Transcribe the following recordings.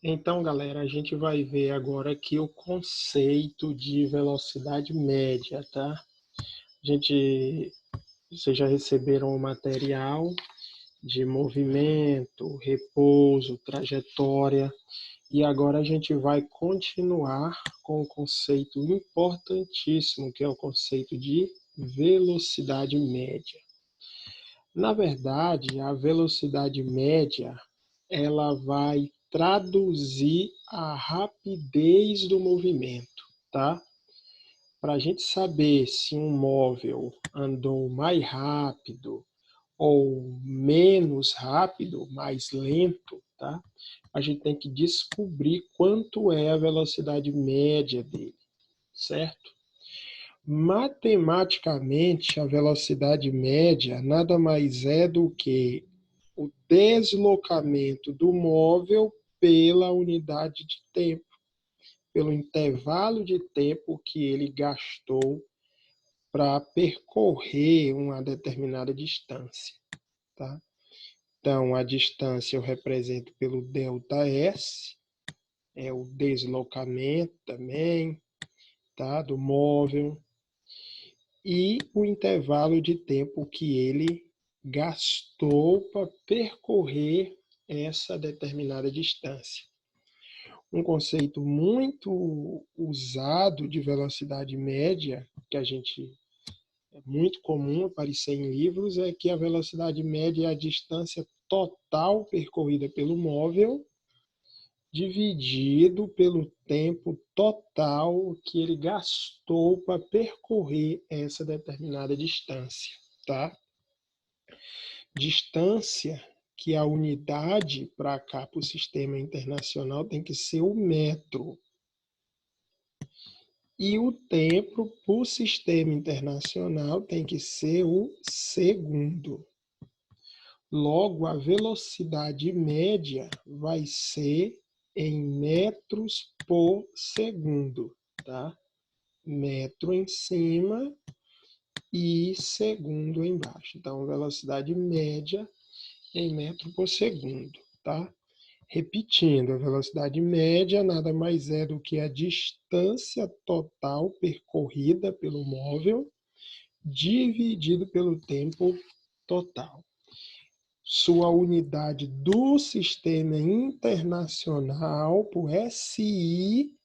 Então, galera, a gente vai ver agora aqui o conceito de velocidade média, tá? Vocês já receberam o material de movimento, repouso, trajetória, e agora a gente vai continuar com o conceito importantíssimo, que é o conceito de velocidade média. Na verdade, a velocidade média ela vai traduzir a rapidez do movimento, tá? Para a gente saber se um móvel andou mais rápido ou menos rápido, mais lento, tá? A gente tem que descobrir quanto é a velocidade média dele, certo? Matematicamente, a velocidade média nada mais é do que o deslocamento do móvel pela unidade de tempo, pelo intervalo de tempo que ele gastou para percorrer uma determinada distância, tá? Então, a distância eu represento pelo ΔS, é o deslocamento também, tá? Do móvel, e o intervalo de tempo que ele gastou para percorrer essa determinada distância. Um conceito muito usado de velocidade média, que é muito comum aparecer em livros, é que a velocidade média é a distância total percorrida pelo móvel dividido pelo tempo total que ele gastou para percorrer essa determinada distância, tá? Distância que a unidade para cá, para o sistema internacional, tem que ser o metro. E o tempo para o sistema internacional tem que ser o segundo. Logo, a velocidade média vai ser em metros por segundo, tá? Metro em cima e segundo embaixo. Então, velocidade média em metro por segundo, tá? Repetindo, a velocidade média nada mais é do que a distância total percorrida pelo móvel dividido pelo tempo total. Sua unidade do sistema internacional, por SI,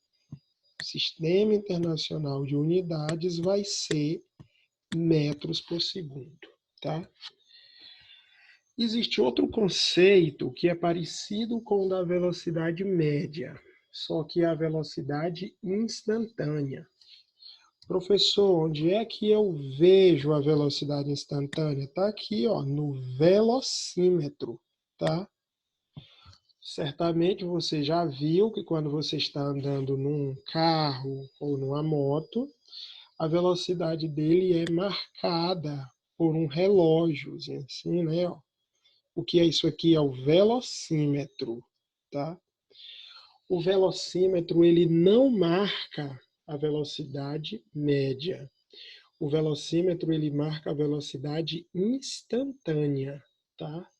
Sistema Internacional de Unidades, vai ser metros por segundo, tá? Existe outro conceito que é parecido com o da velocidade média, só que é a velocidade instantânea. Professor, onde é que eu vejo a velocidade instantânea? Está aqui, ó, no velocímetro, tá? Certamente você já viu que quando você está andando num carro ou numa moto, a velocidade dele é marcada por um relógio, assim, né? Ó. O que é isso aqui? É o velocímetro, tá? O velocímetro, ele não marca a velocidade média. O velocímetro, ele marca a velocidade instantânea, tá?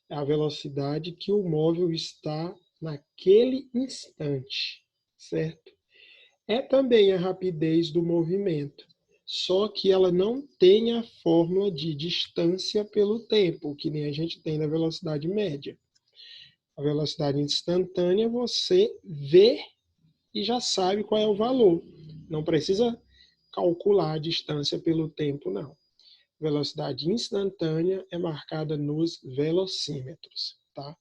É a velocidade que o móvel está naquele instante, certo? É também a rapidez do movimento, só que ela não tem a fórmula de distância pelo tempo, que nem a gente tem na velocidade média. A velocidade instantânea você vê e já sabe qual é o valor. Não precisa calcular a distância pelo tempo, não. Velocidade instantânea é marcada nos velocímetros, tá?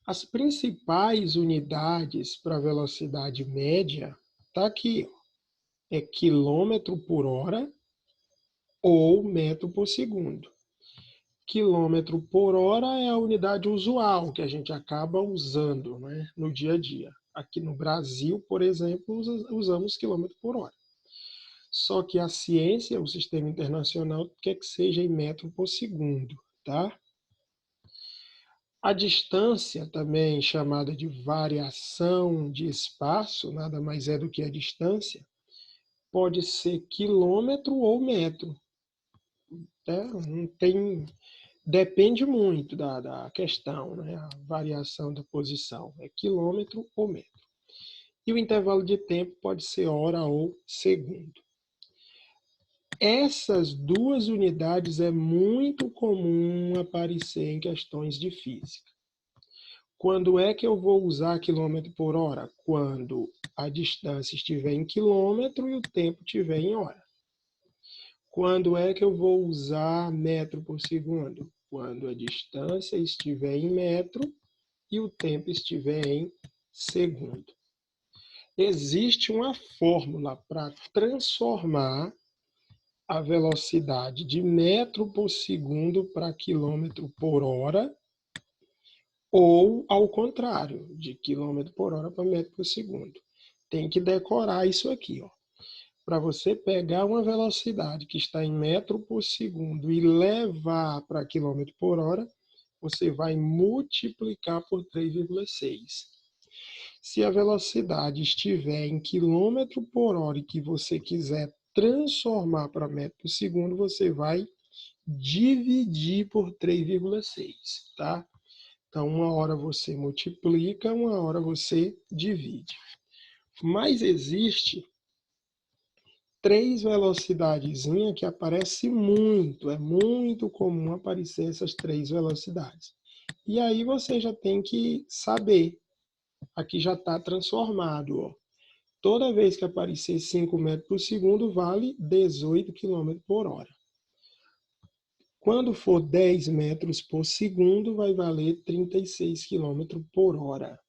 As principais unidades para velocidade média tá aqui, ó, é quilômetro por hora ou metro por segundo. Quilômetro por hora é a unidade usual que a gente acaba usando, né, no dia a dia. Aqui no Brasil, por exemplo, usamos quilômetro por hora. Só que a ciência, o sistema internacional, quer que seja em metro por segundo, tá? A distância, também chamada de variação de espaço, nada mais é do que a distância, pode ser quilômetro ou metro. Né? Depende muito da questão, né? A variação da posição é quilômetro ou metro. E o intervalo de tempo pode ser hora ou segundo. Essas duas unidades é muito comum aparecer em questões de física. Quando é que eu vou usar quilômetro por hora? Quando a distância estiver em quilômetro e o tempo estiver em hora. Quando é que eu vou usar metro por segundo? Quando a distância estiver em metro e o tempo estiver em segundo. Existe uma fórmula para transformar a velocidade de metro por segundo para quilômetro por hora, ou ao contrário, de quilômetro por hora para metro por segundo. Tem que decorar isso aqui, ó. Para você pegar uma velocidade que está em metro por segundo e levar para quilômetro por hora, você vai multiplicar por 3,6. Se a velocidade estiver em quilômetro por hora e que você quiser transformar para metro por segundo, você vai dividir por 3,6, tá? Então, uma hora você multiplica, uma hora você divide. Mas existe três velocidadezinhas que aparece muito, é muito comum aparecer essas três velocidades. E aí você já tem que saber. Aqui já está transformado, ó. Toda vez que aparecer 5 metros por segundo, vale 18 km por hora. Quando for 10 metros por segundo, vai valer 36 km por hora.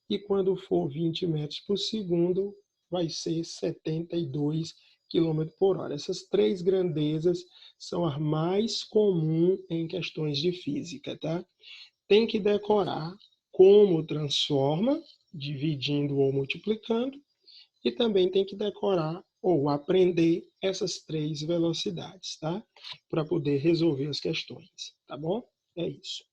E quando for 20 metros por segundo, vai ser 72 km por hora. Essas três grandezas são as mais comuns em questões de física, tá? Tem que decorar como transforma, dividindo ou multiplicando, e também tem que decorar ou aprender essas três velocidades, tá? Para poder resolver as questões, tá bom? É isso.